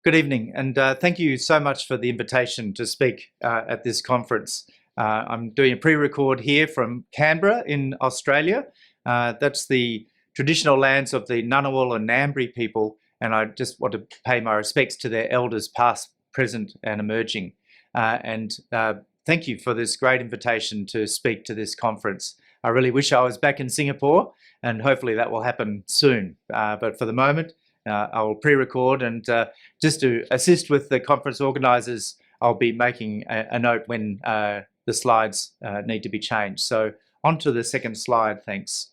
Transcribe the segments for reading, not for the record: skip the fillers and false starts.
Good evening, and thank you so much for the invitation to speak at this conference. I'm doing a pre-record here from Canberra in Australia. That's the traditional lands of the Ngunnawal and Ngambri people, and I just want to pay my respects to their elders past, present and emerging. Thank you for this great invitation to speak to this conference. I really wish I was back in Singapore, and hopefully that will happen soon. But for the moment, I will pre-record, and just to assist with the conference organisers, I'll be making a note when the slides need to be changed. So on to the second slide, thanks.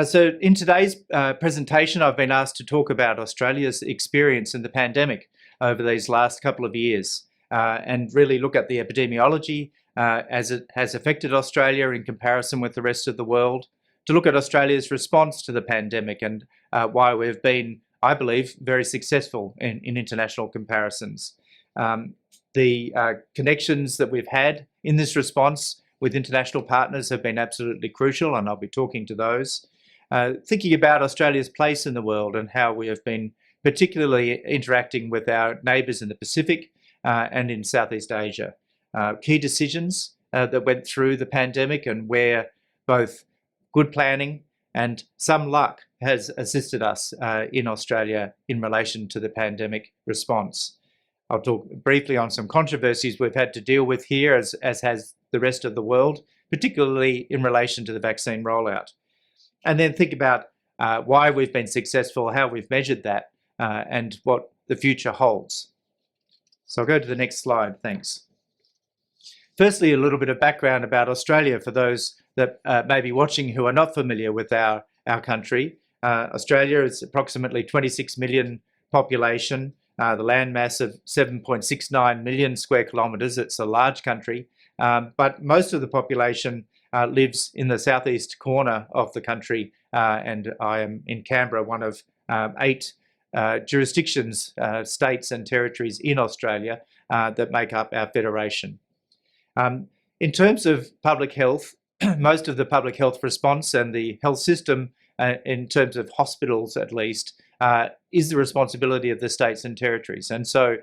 So in today's presentation, I've been asked to talk about Australia's experience in the pandemic over these last couple of years and really look at the epidemiology as it has affected Australia in comparison with the rest of the world, to look at Australia's response to the pandemic and why we've been, I believe, very successful in international comparisons. The connections that we've had in this response with international partners have been absolutely crucial, and I'll be talking to those. Thinking about Australia's place in the world and how we have been particularly interacting with our neighbours in the Pacific and in Southeast Asia. Key decisions that went through the pandemic and where both good planning and some luck has assisted us in Australia in relation to the pandemic response. I'll talk briefly on some controversies we've had to deal with here, as has the rest of the world, particularly in relation to the vaccine rollout. And then think about why we've been successful, how we've measured that, and what the future holds. So I'll go to the next slide, thanks. Firstly, a little bit of background about Australia for those that may be watching who are not familiar with our country. Australia is approximately 26 million population, the land mass of 7.69 million square kilometres. It's a large country, but most of the population lives in the southeast corner of the country, and I am in Canberra, one of 8 jurisdictions, states and territories in Australia that make up our federation. In terms of public health, most of the public health response and the health system, in terms of hospitals at least, is the responsibility of the states and territories. And so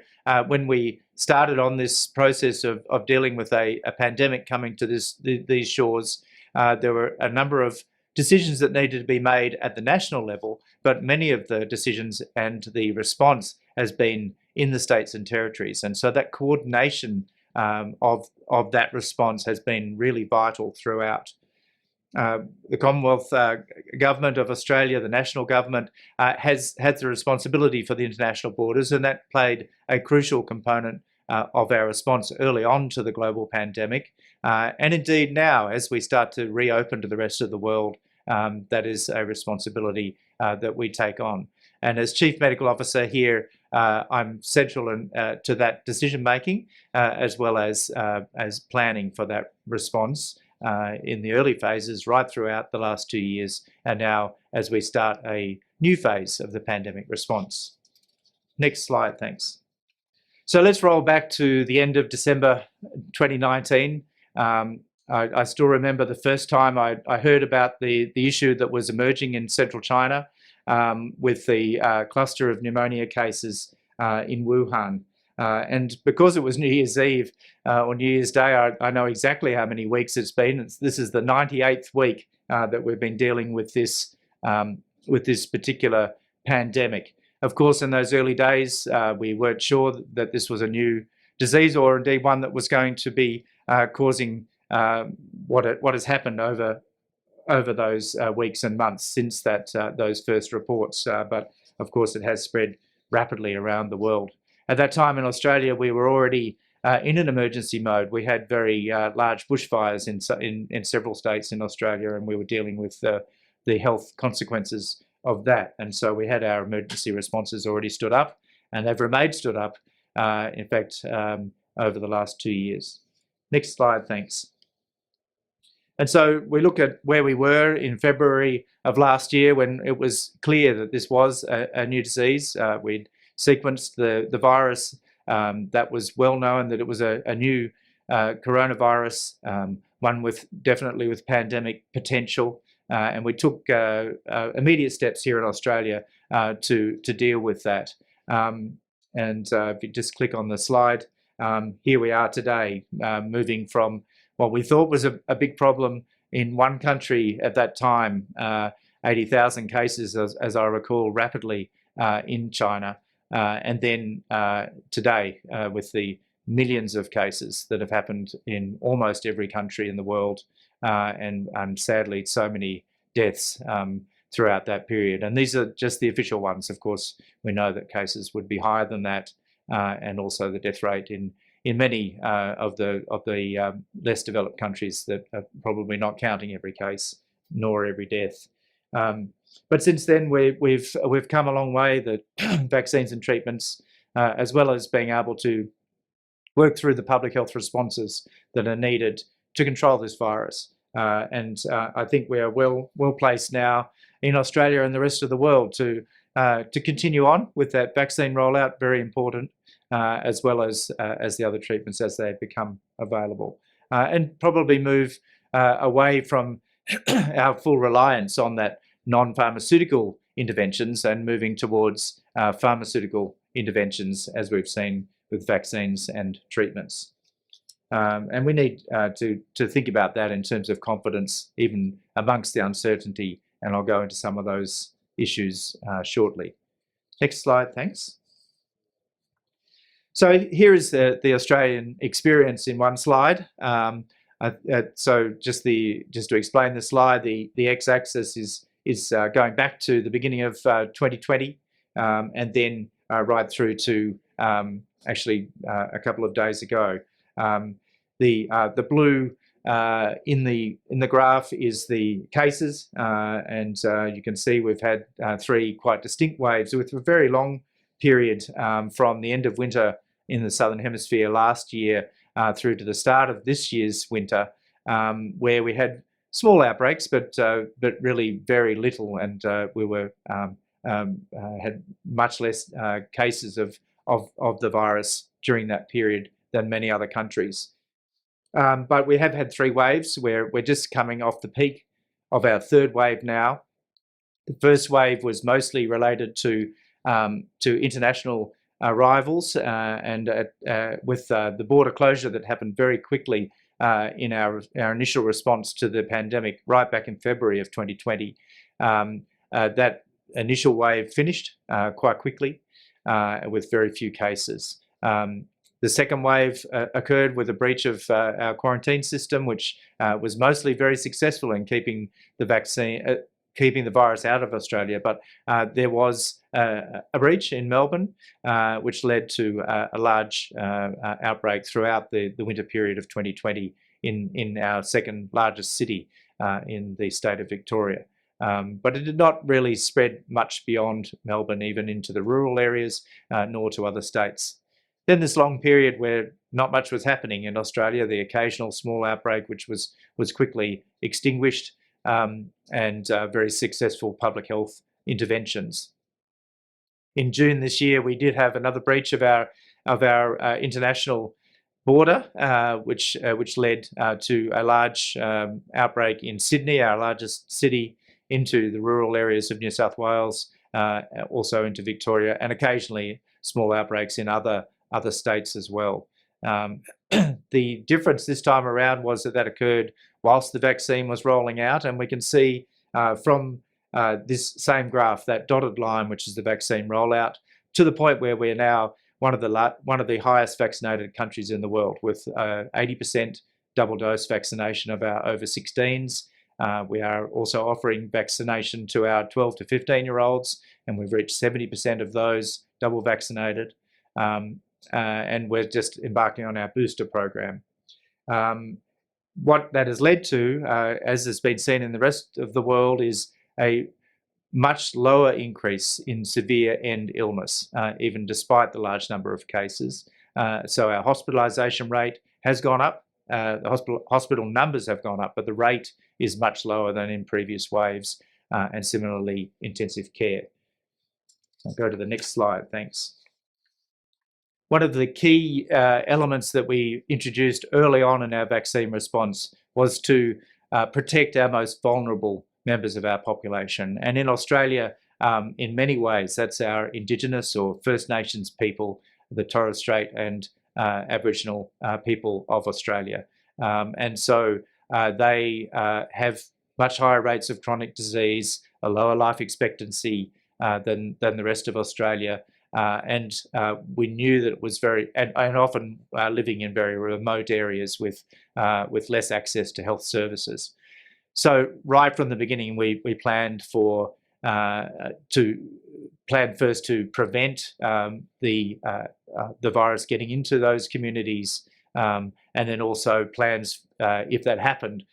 when we started on this process of dealing with a pandemic coming to these shores, there were a number of decisions that needed to be made at the national level, but many of the decisions and the response has been in the states and territories. And so that coordination of that response has been really vital throughout. The Commonwealth Government of Australia, the national government, has the responsibility for the international borders, and that played a crucial component of our response early on to the global pandemic. And indeed now, as we start to reopen to the rest of the world, that is a responsibility that we take on. And as Chief Medical Officer here, I'm central to that decision making, as well as planning for that response in the early phases right throughout the last 2 years, and now as we start a new phase of the pandemic response. Next slide, thanks. So let's roll back to the end of December 2019. I still remember the first time I heard about the issue that was emerging in central China with the cluster of pneumonia cases in Wuhan. And because it was New Year's Eve or New Year's Day, I know exactly how many weeks it's been. This is the 98th week that we've been dealing with this particular pandemic. Of course, in those early days, we weren't sure that this was a new disease, or indeed one that was going to be causing what has happened over those weeks and months since those first reports. But of course, it has spread rapidly around the world. At that time in Australia, we were already in an emergency mode. We had very large bushfires in several states in Australia, and we were dealing with the health consequences of that. And so we had our emergency responses already stood up, and they've remained stood up, in fact, over the last 2 years. Next slide, thanks. And so we look at where we were in February of last year when it was clear that this was a new disease. We'd sequenced the virus. That was well known that it was a new coronavirus, one definitely with pandemic potential. And we took immediate steps here in Australia to deal with that. And if you just click on the slide, here we are today, moving from what we thought was a big problem in one country at that time, 80,000 cases, as I recall, rapidly in China. And then today, with the millions of cases that have happened in almost every country in the world, and sadly, so many deaths throughout that period. And these are just the official ones. Of course, we know that cases would be higher than that, and also the death rate in many of the less developed countries that are probably not counting every case nor every death. But since then, we've come a long way. The vaccines and treatments, as well as being able to work through the public health responses that are needed to control this virus. And I think we are well placed now in Australia and the rest of the world to continue on with that vaccine rollout, very important, as well as the other treatments as they become available, and probably move away from our full reliance on that non-pharmaceutical interventions and moving towards pharmaceutical interventions, as we've seen with vaccines and treatments. And we need to think about that in terms of confidence, even amongst the uncertainty, and I'll go into some of those issues shortly. Next slide, thanks. So here is the Australian experience in one slide. So just to explain the slide, the x-axis is going back to the beginning of 2020, and then right through to actually a couple of days ago. The blue in the graph is the cases, and you can see we've had 3 quite distinct waves with a very long period from the end of winter in the Southern Hemisphere last year through to the start of this year's winter, where we had small outbreaks, but really very little, and we were had much less cases of the virus during that period than many other countries. But we have had 3 waves where we're just coming off the peak of our 3rd wave now. The first wave was mostly related to international arrivals, and with the border closure that happened very quickly in our initial response to the pandemic right back in February of 2020. That initial wave finished quite quickly with very few cases. The second wave occurred with a breach of our quarantine system, which was mostly very successful in keeping the virus out of Australia. But there was a breach in Melbourne, which led to a large outbreak throughout the winter period of 2020 in our 2nd largest city in the state of Victoria. But it did not really spread much beyond Melbourne, even into the rural areas, nor to other states. Then this long period where not much was happening in Australia, the occasional small outbreak, which was quickly extinguished, and very successful public health interventions. In June this year, we did have another breach of our international border, which led to a large outbreak in Sydney, our largest city, into the rural areas of New South Wales, also into Victoria, and occasionally small outbreaks in other states as well. The difference this time around was that occurred whilst the vaccine was rolling out, and we can see from this same graph, that dotted line, which is the vaccine rollout, to the point where we're now one of the highest vaccinated countries in the world, with 80% double dose vaccination of our over 16s. We are also offering vaccination to our 12 to 15-year-olds, and we've reached 70% of those double vaccinated. And we're just embarking on our booster program. What that has led to, as has been seen in the rest of the world, is a much lower increase in severe end illness, even despite the large number of cases. So our hospitalisation rate has gone up. The hospital numbers have gone up, but the rate is much lower than in previous waves, and similarly intensive care. I'll go to the next slide, thanks. One of the key elements that we introduced early on in our vaccine response was to protect our most vulnerable members of our population. And in Australia, in many ways. That's our Indigenous or First Nations people, the Torres Strait and Aboriginal people of Australia. And so they have much higher rates of chronic disease, a lower life expectancy than the rest of Australia. And we knew that it was and often living in very remote areas with less access to health services. So right from the beginning, we planned first to prevent the virus getting into those communities, and then also plans, if that happened,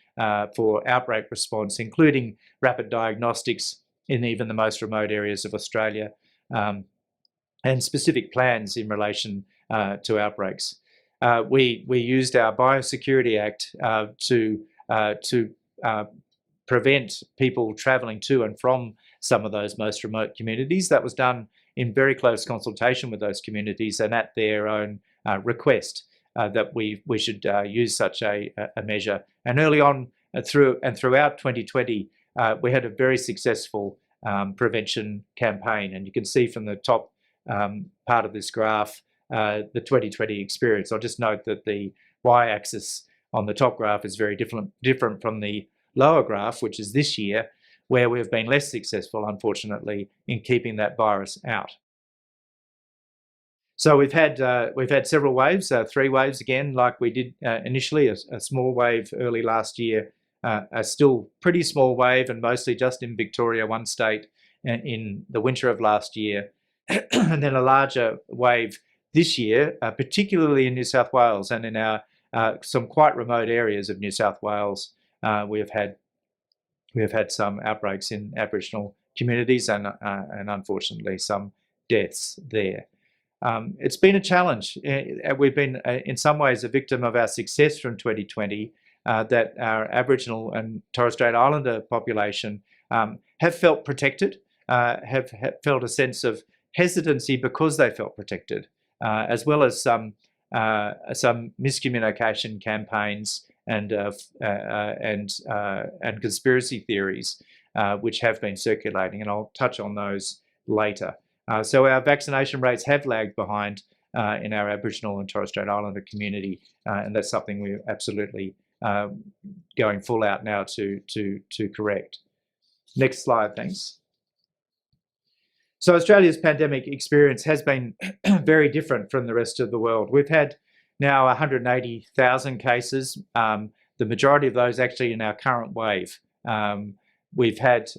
for outbreak response, including rapid diagnostics in even the most remote areas of Australia, and specific plans in relation to outbreaks. We used our Biosecurity Act to prevent people travelling to and from some of those most remote communities. That was done in very close consultation with those communities and at their own request that we should use such a measure. And early on throughout 2020, we had a very successful prevention campaign. And you can see from the top part of this graph, the 2020 experience. I'll just note that the y-axis on the top graph is very different from the lower graph, which is this year, where we've been less successful, unfortunately, in keeping that virus out. So we've had several waves, 3 waves again, like we did initially, a small wave early last year, a still pretty small wave, and mostly just in Victoria, one state, in the winter of last year, and then a larger wave this year, particularly in New South Wales and in our some quite remote areas of New South Wales. We have had some outbreaks in Aboriginal communities and unfortunately some deaths there. It's been a challenge. We've been in some ways a victim of our success from 2020, that our Aboriginal and Torres Strait Islander population have felt protected, have felt a sense of hesitancy because they felt protected, as well as some miscommunication campaigns and conspiracy theories which have been circulating, and I'll touch on those later. So our vaccination rates have lagged behind in our Aboriginal and Torres Strait Islander community, and that's something we're absolutely going full out now to correct. Next slide, thanks. So Australia's pandemic experience has been very different from the rest of the world. We've had now 180,000 cases, the majority of those actually in our current wave. We've had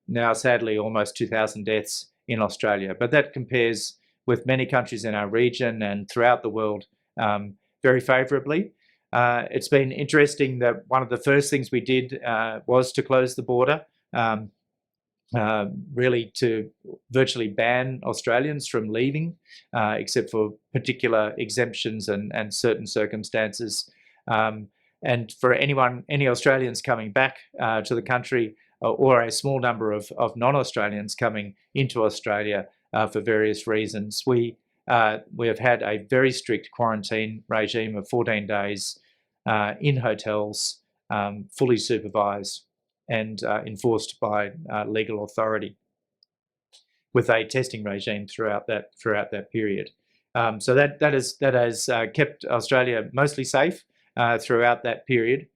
now sadly almost 2,000 deaths in Australia, but that compares with many countries in our region and throughout the world very favourably. It's been interesting that one of the first things we did was to close the border, really to virtually ban Australians from leaving, except for particular exemptions and certain circumstances. And for any Australians coming back to the country, or a small number of non-Australians coming into Australia for various reasons, we have had a very strict quarantine regime of 14 days in hotels, fully supervised and enforced by legal authority, with a testing regime throughout that period. So that has kept Australia mostly safe throughout that period.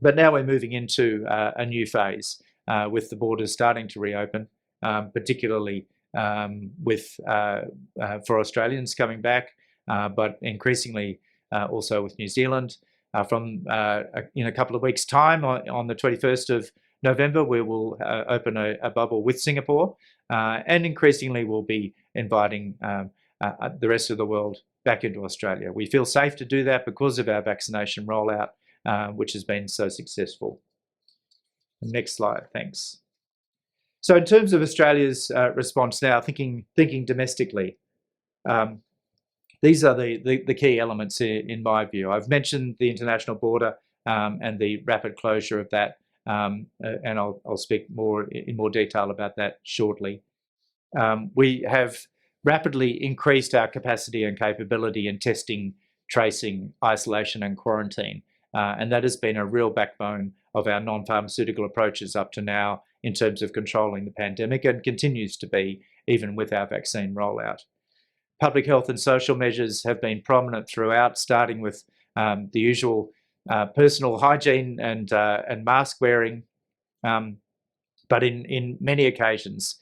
But now we're moving into a new phase with the borders starting to reopen, particularly for Australians coming back, but increasingly also with New Zealand. In a couple of weeks' time, on the 21st of November, we will open a bubble with Singapore, and increasingly we'll be inviting the rest of the world back into Australia. We feel safe to do that because of our vaccination rollout, which has been so successful. Next slide, thanks. So in terms of Australia's response now, thinking domestically, these are the key elements in my view. I've mentioned the international border and the rapid closure of that, and I'll speak in more detail about that shortly. We have rapidly increased our capacity and capability in testing, tracing, isolation and quarantine, and that has been a real backbone of our non-pharmaceutical approaches up to now in terms of controlling the pandemic, and continues to be even with our vaccine rollout. Public health and social measures have been prominent throughout, starting with the usual personal hygiene and mask wearing, but in many occasions,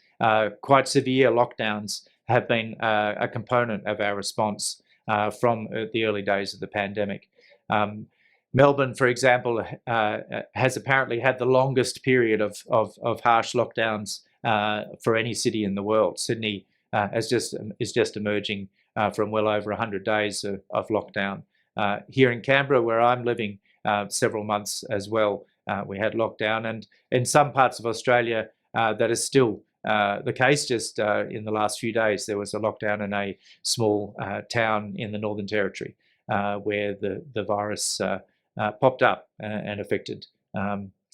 quite severe lockdowns have been a component of our response from the early days of the pandemic. Melbourne, for example, has apparently had the longest period of harsh lockdowns for any city in the world. Sydney is just emerging from well over 100 days of lockdown. Here in Canberra, where I'm living, several months as well, we had lockdown, and in some parts of Australia that is still the case. Just in the last few days, there was a lockdown in a small town in the Northern Territory where the virus popped up and affected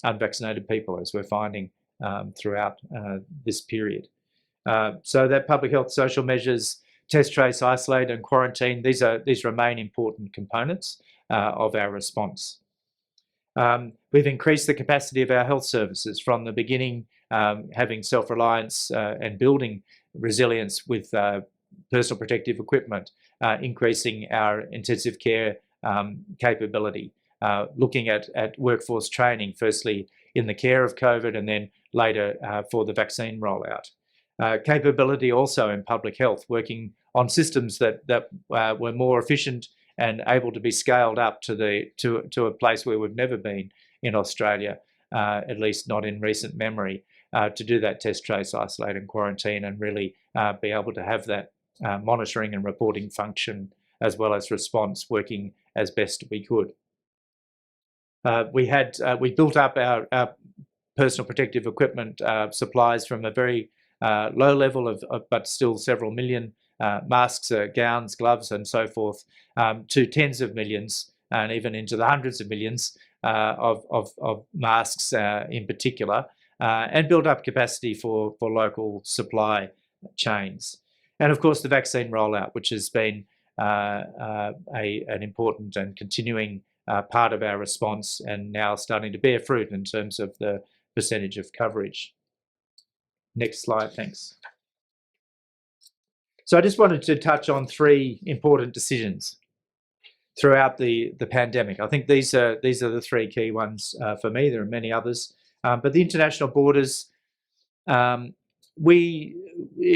unvaccinated people, as we're finding throughout this period. So that public health, social measures, test, trace, isolate, and quarantine, these remain important components of our response. We've increased the capacity of our health services from the beginning, having self-reliance and building resilience with personal protective equipment, increasing our intensive care capability, looking at workforce training, firstly in the care of COVID and then later for the vaccine rollout. Capability also in public health, working on systems that were more efficient and able to be scaled up to a place where we've never been in Australia, at least not in recent memory, to do that test, trace, isolate and quarantine, and really be able to have that monitoring and reporting function as well as response working as best we could. We built up our personal protective equipment supplies from a very low level of but still several million masks, gowns, gloves, and so forth, to tens of millions and even into the hundreds of millions of masks in particular, and build up capacity for local supply chains. And of course, the vaccine rollout, which has been an important and continuing part of our response, and now starting to bear fruit in terms of the percentage of coverage. Next slide, thanks. So I just wanted to touch on three important decisions throughout the pandemic. I think these are the three key ones for me. There are many others, but the international borders, it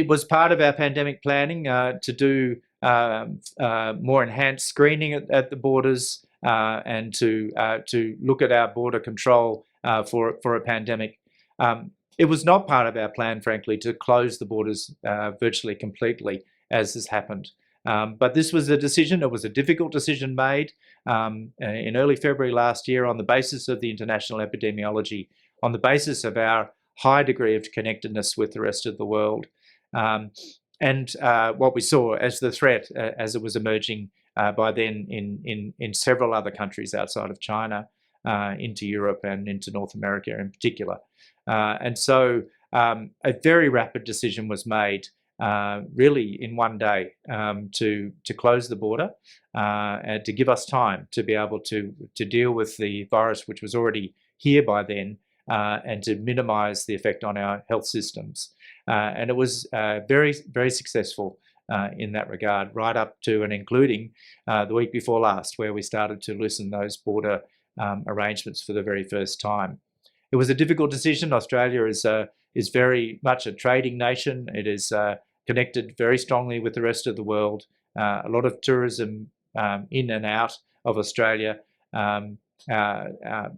was part of our pandemic planning to do more enhanced screening at the borders and to look at our border control for a pandemic. It was not part of our plan, frankly, to close the borders virtually completely, as has happened. But this was a decision, it was a difficult decision made in early February last year on the basis of the international epidemiology, on the basis of our high degree of connectedness with the rest of the world. And what we saw as the threat, as it was emerging by then in several other countries outside of China, into Europe and into North America in particular. And so a very rapid decision was made, really in one day, to close the border and to give us time to be able to deal with the virus, which was already here by then, and to minimise the effect on our health systems. And it was very, very successful in that regard, right up to and including the week before last, where we started to loosen those border arrangements for the very first time. It was a difficult decision. Australia is very much a trading nation. It is connected very strongly with the rest of the world. A lot of tourism in and out of Australia,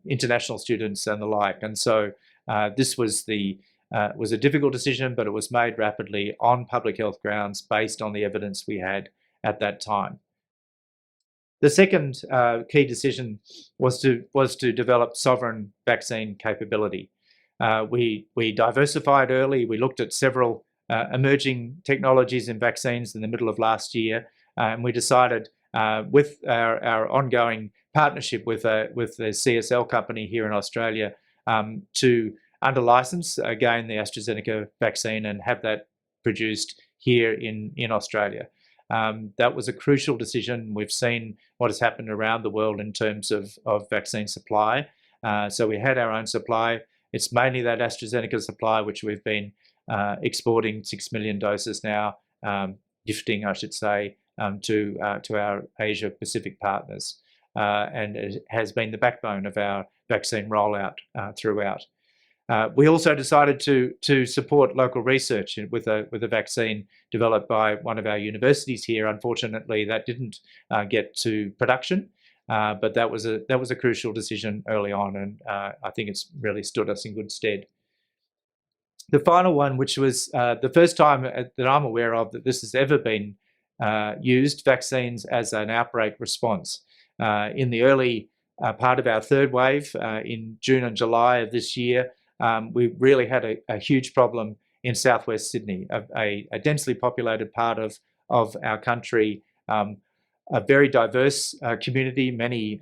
international students and the like. And so this was a difficult decision, but it was made rapidly on public health grounds based on the evidence we had at that time. The second key decision was to develop sovereign vaccine capability. We diversified early. We looked at several emerging technologies in vaccines in the middle of last year, and we decided with our ongoing partnership with the CSL company here in Australia to under license again the AstraZeneca vaccine and have that produced here in Australia. That was a crucial decision. We've seen what has happened around the world in terms of vaccine supply. So we had our own supply. It's mainly that AstraZeneca supply, which we've been exporting 6 million doses now, gifting, I should say, to our Asia Pacific partners. And it has been the backbone of our vaccine rollout throughout. We also decided to support local research with a vaccine developed by one of our universities here. Unfortunately, that didn't get to production, but that was a crucial decision early on, and I think it's really stood us in good stead. The final one, which was the first time that I'm aware of that this has ever been used, vaccines as an outbreak response. In the early part of our third wave in June and July of this year, we really had a huge problem in southwest Sydney, a densely populated part of our country, a very diverse community, many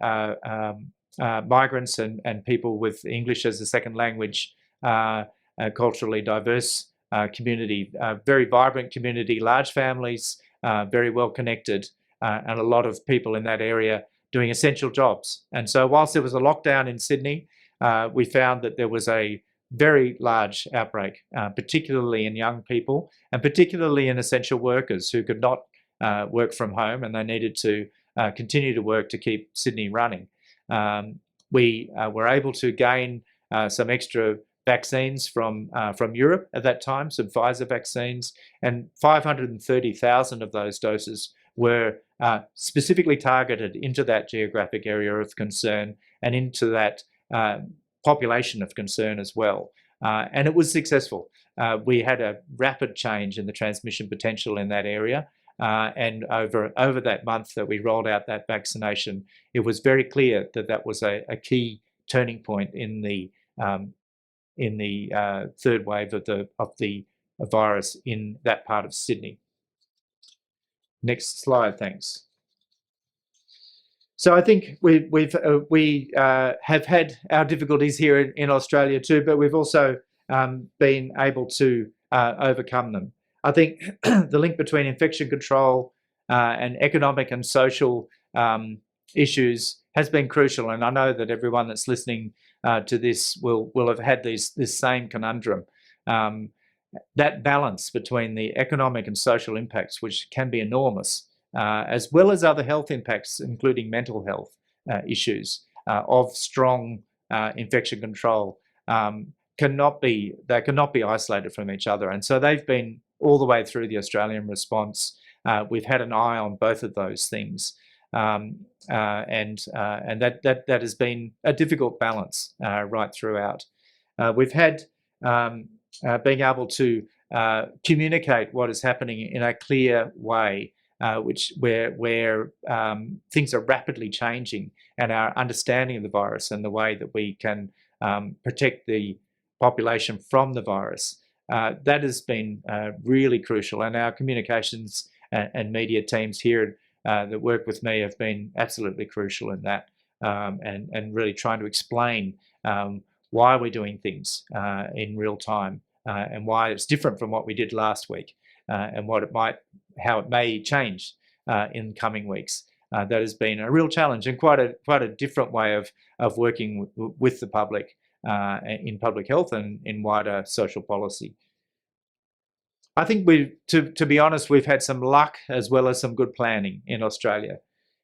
migrants and people with English as a second language, culturally diverse community, very vibrant community, large families, very well connected, and a lot of people in that area doing essential jobs. And so whilst there was a lockdown in Sydney, we found that there was a very large outbreak, particularly in young people and particularly in essential workers who could not work from home, and they needed to continue to work to keep Sydney running. We were able to gain some extra vaccines from Europe at that time, some Pfizer vaccines, and 530,000 of those doses were specifically targeted into that geographic area of concern and into that population of concern as well. And it was successful. We had a rapid change in the transmission potential in that area. And over that month that we rolled out that vaccination, it was very clear that that was a key turning point in the third wave of the virus in that part of Sydney. Next slide, thanks. So I think we have had our difficulties here in Australia too, but we've also been able to overcome them. I think the link between infection control and economic and social issues has been crucial, and I know that everyone that's listening to this will have had this same conundrum. That balance between the economic and social impacts, which can be enormous, as well as other health impacts, including mental health issues of strong infection control, cannot be isolated from each other. And so they've been all the way through the Australian response. We've had an eye on both of those things, and that has been a difficult balance right throughout. We've had being able to communicate what is happening in a clear way, where things are rapidly changing, and our understanding of the virus and the way that we can protect the population from the virus, that has been really crucial. And our communications and media teams here that work with me have been absolutely crucial in that, and really trying to explain why we're doing things in real time, and why it's different from what we did last week, and how it may change in coming weeks. That has been a real challenge and quite a different way of working with the public in public health and in wider social policy. I think to be honest, we've had some luck as well as some good planning in Australia.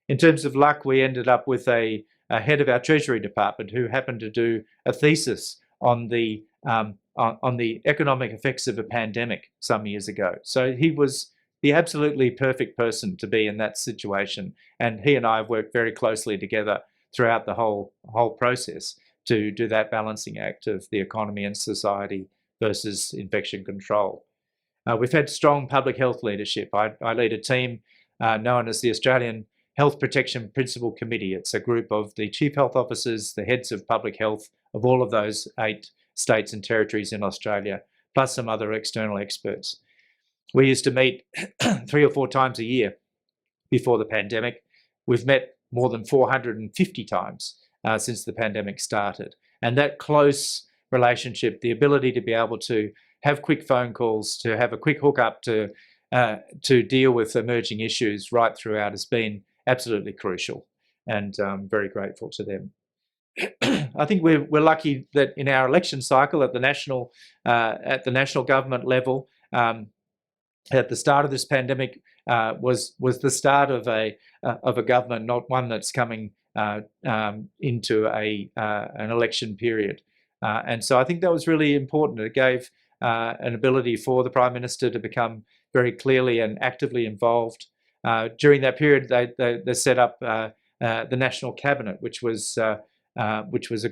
In terms of luck, we ended up with a head of our Treasury Department who happened to do a thesis on the economic effects of a pandemic some years ago. So he was the absolutely perfect person to be in that situation, and he and I have worked very closely together throughout the whole process to do that balancing act of the economy and society versus infection control. We've had strong public health leadership. I lead a team known as the Australian Health Protection Principal Committee. It's a group of the chief health officers, the heads of public health of all of those 8 states and territories in Australia, plus some other external experts. We used to meet 3 or 4 times a year before the pandemic. We've met more than 450 times since the pandemic started. And that close relationship, the ability to be able to have quick phone calls, to have a quick hookup to deal with emerging issues right throughout, has been absolutely crucial, and I'm very grateful to them. I think we're lucky that in our election cycle at the national government level, at the start of this pandemic, was the start of a government, not one that's coming into an election period. And so I think that was really important. It gave an ability for the Prime Minister to become very clearly and actively involved. During that period, they set up the National Cabinet, which was a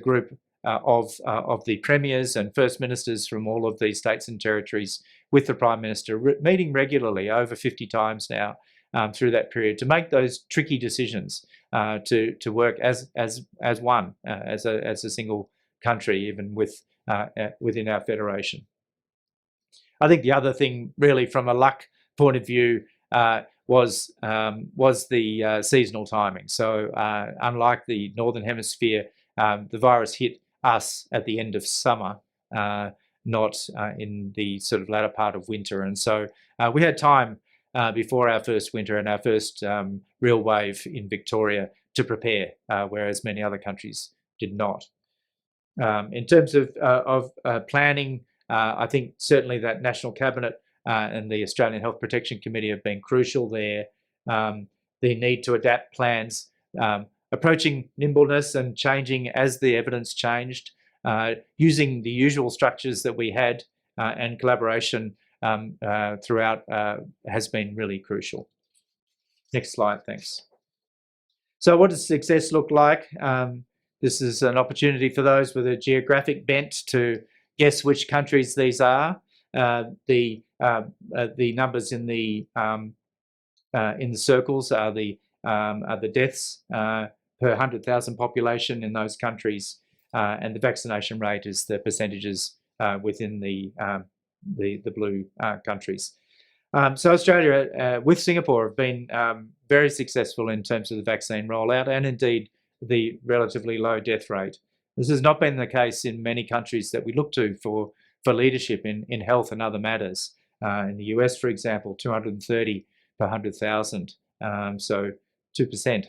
group of the premiers and first ministers from all of the states and territories, with the Prime Minister, meeting regularly over 50 times now through that period, to make those tricky decisions, to work as one, as a single country, even within our federation. I think the other thing, really, from a luck point of view, was the seasonal timing. So unlike the Northern Hemisphere, the virus hit us at the end of summer, not in the sort of latter part of winter. And so we had time before our first winter and our first real wave in Victoria to prepare, whereas many other countries did not. In terms of planning, I think certainly that National Cabinet and the Australian Health Protection Committee have been crucial there. The need to adapt plans, approaching nimbleness and changing as the evidence changed, using the usual structures that we had, and collaboration throughout has been really crucial. Next slide, thanks. So what does success look like? This is an opportunity for those with a geographic bent to guess which countries these are. The numbers in the circles are the deaths per 100,000 population in those countries, and the vaccination rate is the percentages within the blue countries. So Australia, with Singapore, have been very successful in terms of the vaccine rollout, and indeed the relatively low death rate. This has not been the case in many countries that we look to for leadership in health and other matters. In the US, for example, 230 per 100,000. So 2%,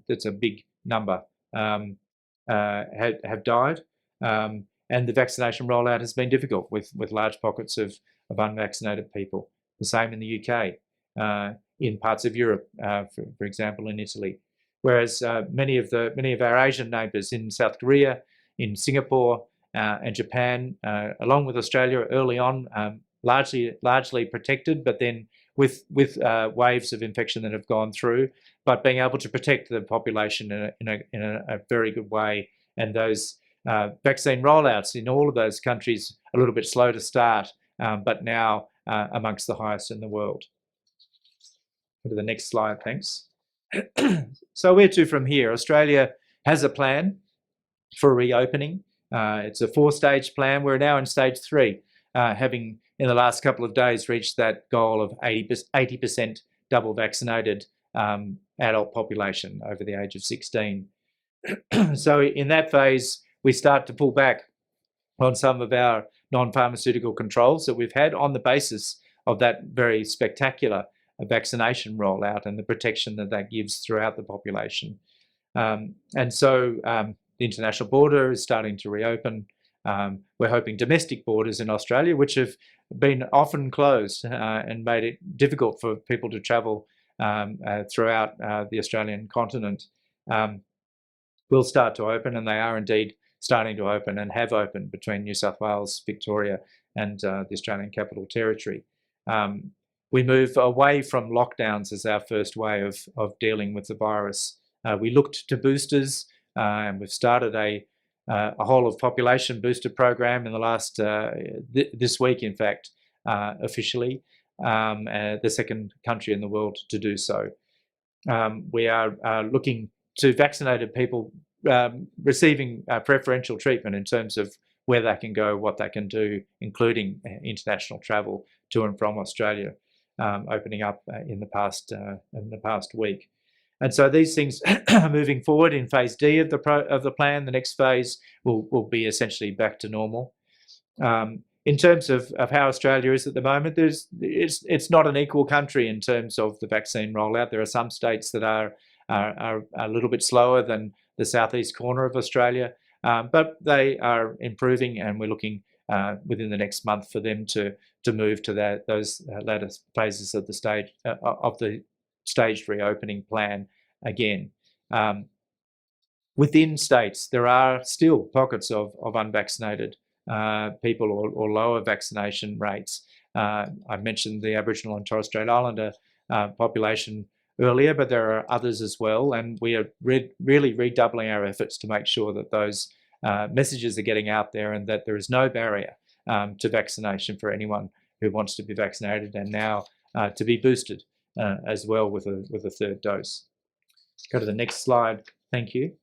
that's a big number, have died. And the vaccination rollout has been difficult with large pockets of unvaccinated people. The same in the UK, in parts of Europe, for example, in Italy. Whereas many of our Asian neighbours in South Korea, in Singapore, and Japan, along with Australia, early on, largely protected, but then with waves of infection that have gone through, but being able to protect the population in a very good way. And those vaccine rollouts in all of those countries a little bit slow to start, but now amongst the highest in the world. Go to the next slide, thanks. So where to from here? Australia has a plan for reopening. It's a 4-stage plan. We're now in stage 3, having in the last couple of days reached that goal of 80% double vaccinated adult population over the age of 16. So in that phase, we start to pull back on some of our non-pharmaceutical controls that we've had on the basis of that very spectacular vaccination rollout and the protection that gives throughout the population. And so the international border is starting to reopen. We're hoping domestic borders in Australia, which have been often closed and made it difficult for people to travel throughout the Australian continent, will start to open, and they are indeed starting to open and have opened between New South Wales, Victoria, and the Australian Capital Territory. We move away from lockdowns as our first way of dealing with the virus. We looked to boosters, and we've started a whole of population booster program in the last, this week, in fact, officially, the second country in the world to do so. We are looking to vaccinated people receiving preferential treatment in terms of where they can go, what they can do, including international travel to and from Australia, opening up in the past week. And so these things are moving forward in phase D of the plan. The next phase will be essentially back to normal. In terms of how Australia is at the moment, it's not an equal country in terms of the vaccine rollout. There are some states that are a little bit slower than the southeast corner of Australia, but they are improving, and we're looking within the next month for them to move to those latter phases of the staged reopening plan again. Within states, there are still pockets of unvaccinated people or lower vaccination rates. I mentioned the Aboriginal and Torres Strait Islander population earlier, but there are others as well, and we are really redoubling our efforts to make sure that those messages are getting out there and that there is no barrier to vaccination for anyone who wants to be vaccinated, and now to be boosted as well with a third dose. Go to the next slide. Thank you.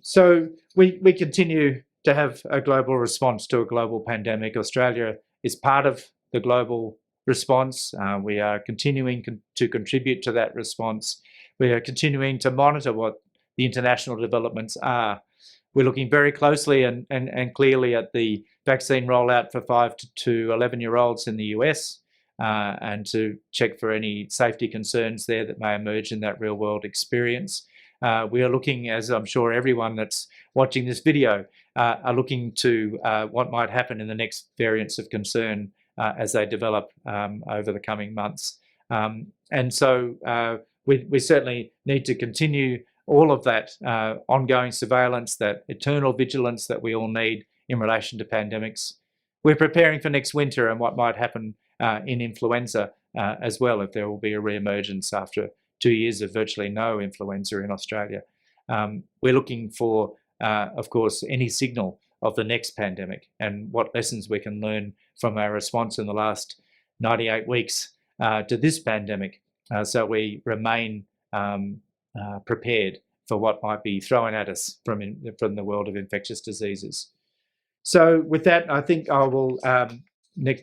So we continue to have a global response to a global pandemic. Australia is part of the global response. We are continuing to contribute to that response. We are continuing to monitor what the international developments are. We're looking very closely and clearly at the vaccine rollout for 5 to 11-year-olds in the US, and to check for any safety concerns there that may emerge in that real-world experience. We are looking, as I'm sure everyone that's watching this video are looking to what might happen in the next variants of concern as they develop over the coming months. And so we certainly need to continue all of that ongoing surveillance, that eternal vigilance that we all need in relation to pandemics. We're preparing for next winter and what might happen in influenza as well, if there will be a re-emergence after 2 years of virtually no influenza in Australia. We're looking for, of course, any signal of the next pandemic and what lessons we can learn from our response in the last 98 weeks to this pandemic, so we remain prepared for what might be thrown at us from the world of infectious diseases. So with that, I think I will,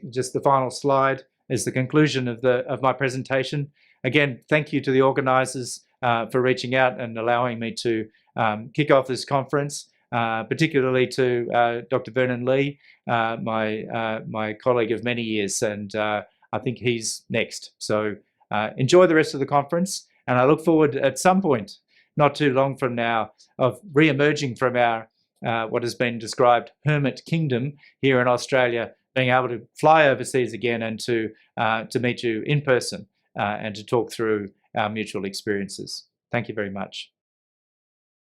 just the final slide is the conclusion of my presentation. Again, thank you to the organisers for reaching out and allowing me to kick off this conference, particularly to Dr. Vernon Lee, my colleague of many years, and I think he's next. So enjoy the rest of the conference, and I look forward at some point, not too long from now, of re-emerging from our what has been described hermit kingdom here in Australia, being able to fly overseas again and to meet you in person and to talk through our mutual experiences. Thank you very much.